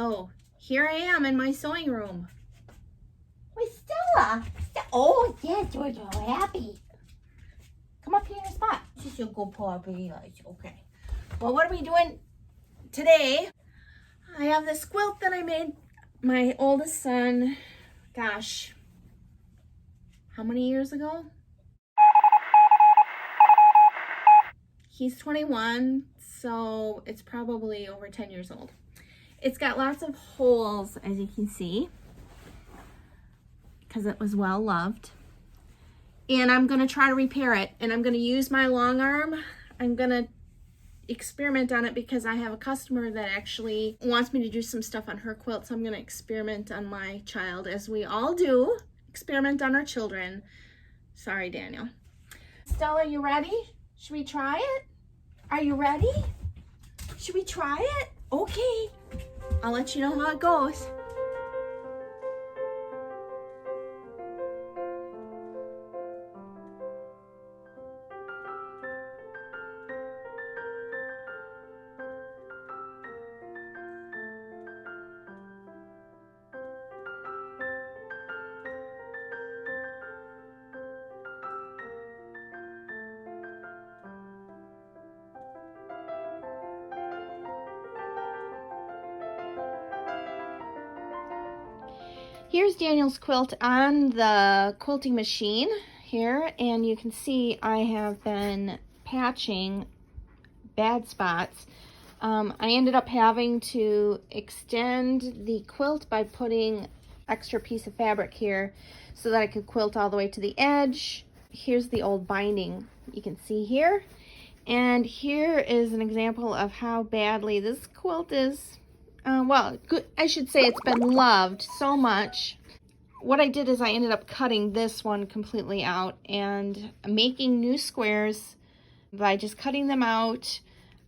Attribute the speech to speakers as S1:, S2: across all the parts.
S1: So here I am in my sewing room.
S2: Wait, Stella. Oh, yeah, George, I'm happy. Come up here in the spot. This is your good puppy. Okay.
S1: Well, what are we doing today? I have this quilt that I made my oldest son, gosh, how many years ago? He's 21, so it's probably over 10 years old. It's got lots of holes, as you can see, because it was well loved. And I'm gonna try to repair it, and I'm gonna use my long arm. I'm gonna experiment on it because I have a customer that actually wants me to do some stuff on her quilt, so I'm gonna experiment on my child, as we all do. Experiment on our children. Sorry, Daniel. Stella, you ready? Should we try it? Are you ready? Should we try it? Okay. I'll let you know how it goes. Here's Daniel's quilt on the quilting machine here, and you can see I have been patching bad spots. I ended up having to extend the quilt by putting extra piece of fabric here so that I could quilt all the way to the edge. Here's the old binding you can see here, and here is an example of how badly this quilt is. Well, good, I should say it's been loved so much. What I did is I ended up cutting this one completely out and making new squares by just cutting them out,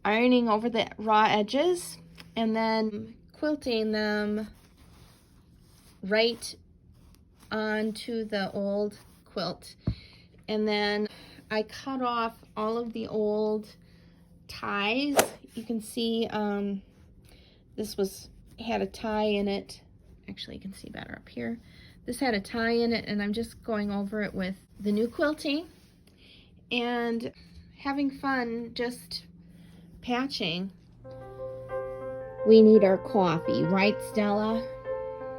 S1: ironing over the raw edges, and then quilting them right onto the old quilt. And then I cut off all of the old ties. You can see this had a tie in it. Actually, you can see better up here. This had a tie in it, and I'm just going over it with the new quilting and having fun just patching. We need our coffee, right, Stella?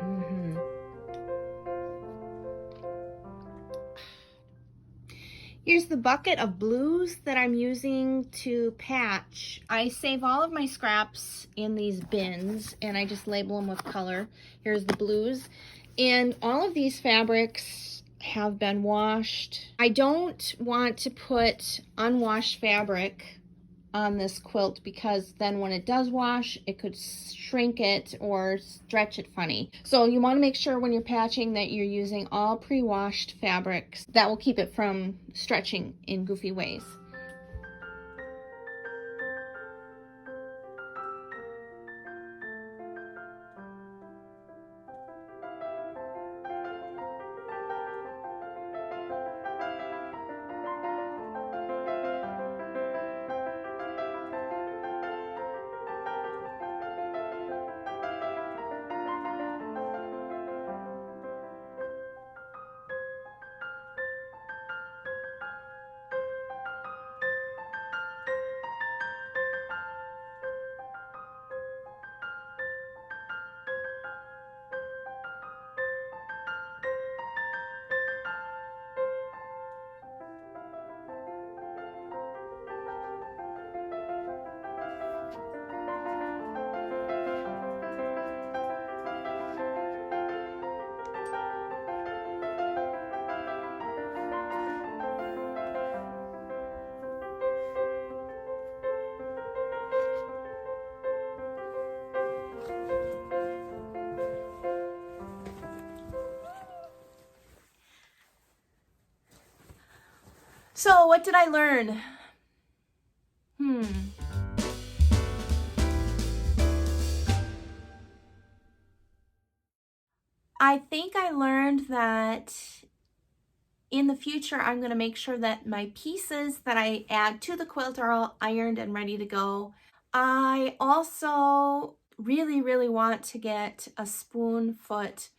S1: Mm-hmm. Here's the bucket of blues that I'm using to patch. I save all of my scraps in these bins, and I just label them with color. Here's the blues. And all of these fabrics have been washed. I don't want to put unwashed fabric on this quilt because then when it does wash, it could shrink it or stretch it funny. So you want to make sure when you're patching that you're using all pre-washed fabrics. That will keep it from stretching in goofy ways. So what did I learn? I think I learned that in the future, I'm going to make sure that my pieces that I add to the quilt are all ironed and ready to go. I also really want to get a spoon foot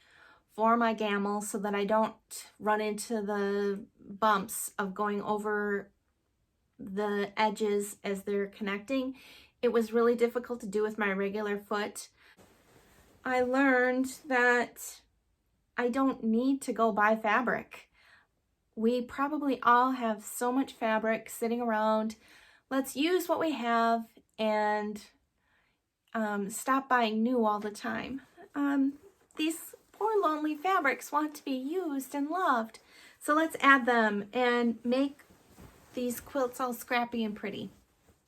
S1: for my Gammill so that I don't run into the bumps of going over the edges as they're connecting. It was really difficult to do with my regular foot. I learned that I don't need to go buy fabric. We probably all have so much fabric sitting around. Let's use what we have and stop buying new all the time. These poor lonely fabrics want to be used and loved. So let's add them and make these quilts all scrappy and pretty.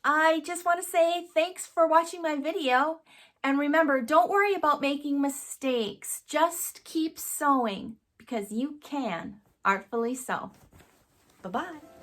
S1: I just want to say thanks for watching my video. And remember, don't worry about making mistakes. Just keep sewing because you can artfully sew. Bye-bye.